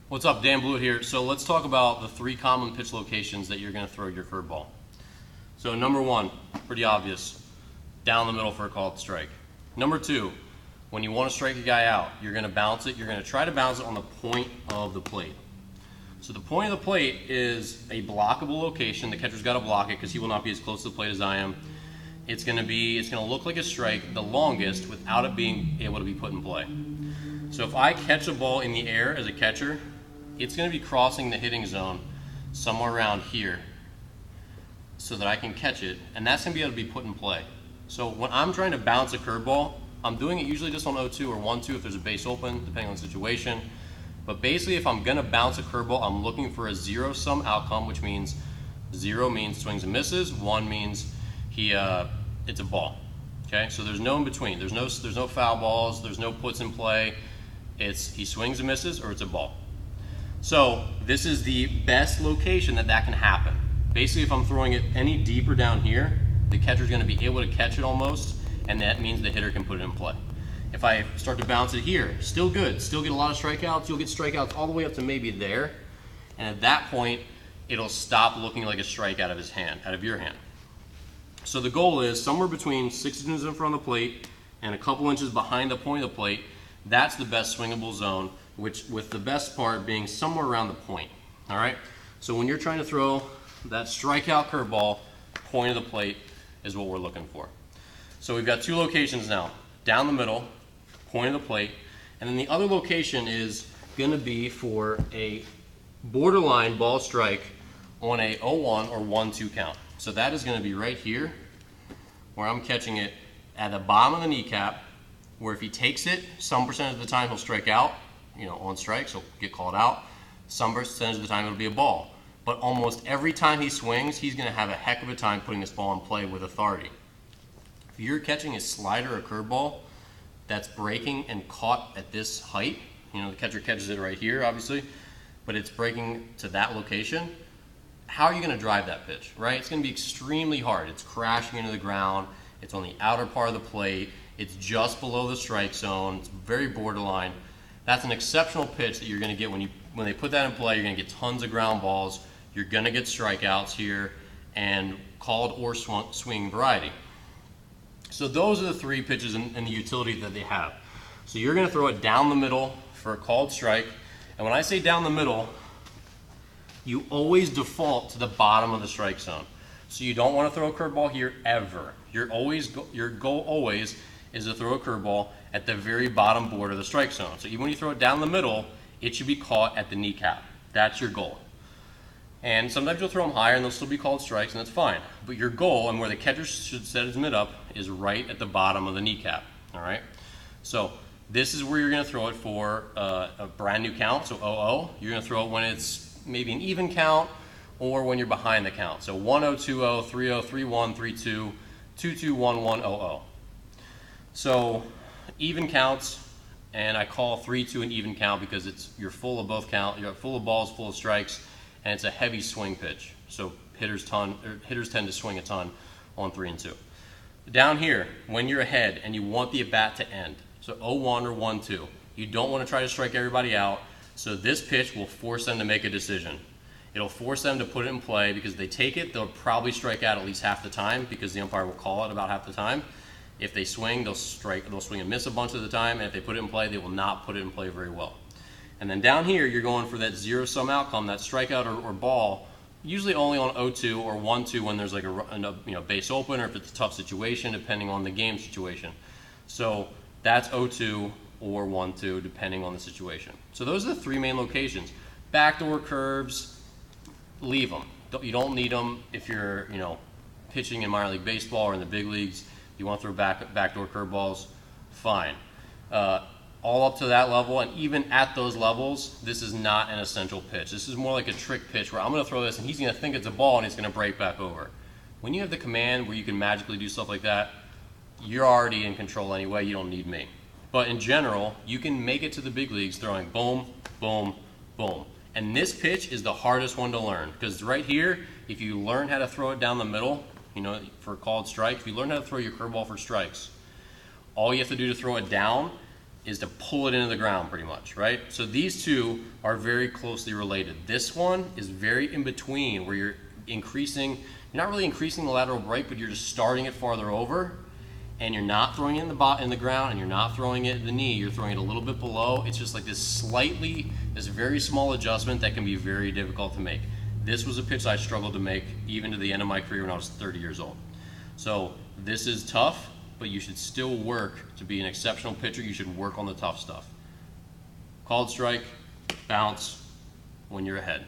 What's up, Dan Blewett here. So let's talk about the 3 common pitch locations that you're going to throw your curveball. So number 1, pretty obvious, down the middle for a called strike. Number 2, when you want to strike a guy out, you're going to bounce it. You're going to try to bounce it on the point of the plate. So the point of the plate is a blockable location. The catcher's got to block it because he will not be as close to the plate as I am. It's going to look like a strike the longest without it being able to be put in play. So if I catch a ball in the air as a catcher, it's going to be crossing the hitting zone somewhere around here so that I can catch it, and that's going to be able to be put in play. So when I'm trying to bounce a curveball, I'm doing it usually just on 0-2 or 1-2 if there's a base open, depending on the situation. But basically, if I'm going to bounce a curveball, I'm looking for a zero-sum outcome, which means 0 means swings and misses, 1 means it's a ball. Okay, so there's no in between. There's no foul balls. There's no puts in play. It's he swings and misses or it's a ball. So this is the best location that can happen. Basically, if I'm throwing it any deeper down here, the catcher's going to be able to catch it almost, and that means the hitter can put it in play. If I start to bounce it here, still good, still get a lot of strikeouts. You'll get strikeouts all the way up to maybe there, and at that point, it'll stop looking like a strike out of your hand. So the goal is somewhere between 6 inches in front of the plate and a couple inches behind the point of the plate. That's the best swingable zone, which with the best part being somewhere around the point. All right. So when you're trying to throw that strikeout curveball, point of the plate is what we're looking for. So we've got 2 locations now: down the middle, point of the plate, and then the other location is going to be for a borderline ball strike on a 0-1 or 1-2 count. So that is going to be right here, where I'm catching it at the bottom of the kneecap, where if he takes it, some percentage of the time he'll strike out, on strikes, he'll get called out. Some percentage of the time it'll be a ball. But almost every time he swings, he's going to have a heck of a time putting this ball in play with authority. If you're catching a slider or curveball that's breaking and caught at this height, the catcher catches it right here, obviously, but it's breaking to that location, how are you going to drive that pitch, right? It's going to be extremely hard. It's crashing into the ground. It's on the outer part of the plate. It's just below the strike zone. It's very borderline. That's an exceptional pitch that you're going to get when they put that in play. You're going to get tons of ground balls. You're going to get strikeouts here and called or swing variety. So those are the 3 pitches and the utility that they have. So you're going to throw it down the middle for a called strike. And when I say down the middle, you always default to the bottom of the strike zone. So you don't want to throw a curveball here ever. Your goal always is to throw a curveball at the very bottom border of the strike zone. So even when you throw it down the middle, it should be caught at the kneecap. That's your goal. And sometimes you'll throw them higher and they'll still be called strikes, and that's fine. But your goal, and where the catcher should set his mitt up, is right at the bottom of the kneecap. All right? So this is where you're going to throw it for a brand new count, so 0-0. You're going to throw it when it's maybe an even count or when you're behind the count. So 1-0, 2-0, 3-0, 3-1, 3-2, 2-2, 1-1, 0-0. So even counts, and I call 3-2 an even count because you're full of both count. You're full of balls, full of strikes, and it's a heavy swing pitch. So hitters tend to swing a ton on 3 and 2. Down here, when you're ahead and you want the at bat to end, so 0-1 or 1-2, you don't want to try to strike everybody out. So this pitch will force them to make a decision. It'll force them to put it in play because if they take it, they'll probably strike out at least half the time because the umpire will call it about half the time. If they swing, they'll swing and miss a bunch of the time, and if they put it in play, they will not put it in play very well. And then down here, you're going for that zero-sum outcome, that strikeout or ball, usually only on 0-2 or 1-2 when there's like a base open or if it's a tough situation, depending on the game situation. So that's 0-2 or 1-2, depending on the situation. So those are the 3 main locations. Backdoor curves, leave them. You don't need them if you're pitching in minor league baseball or in the big leagues. You want to throw backdoor curveballs, fine. All up to that level, and even at those levels, this is not an essential pitch. This is more like a trick pitch where I'm going to throw this and he's going to think it's a ball and he's going to break back over. When you have the command where you can magically do stuff like that, you're already in control anyway. You don't need me. But in general, you can make it to the big leagues throwing boom, boom, boom. And this pitch is the hardest one to learn because right here, if you learn how to throw it down the middle, for a called strike, if you learn how to throw your curveball for strikes, all you have to do to throw it down is to pull it into the ground pretty much, right? So these two are very closely related. This one is very in between where you're not really increasing the lateral break, but you're just starting it farther over, and you're not throwing it in the ground, and you're not throwing it at the knee, you're throwing it a little bit below. It's just like this very small adjustment that can be very difficult to make. This was a pitch I struggled to make even to the end of my career when I was 30 years old. So this is tough, but you should still work to be an exceptional pitcher. You should work on the tough stuff. Called strike, bounce when you're ahead.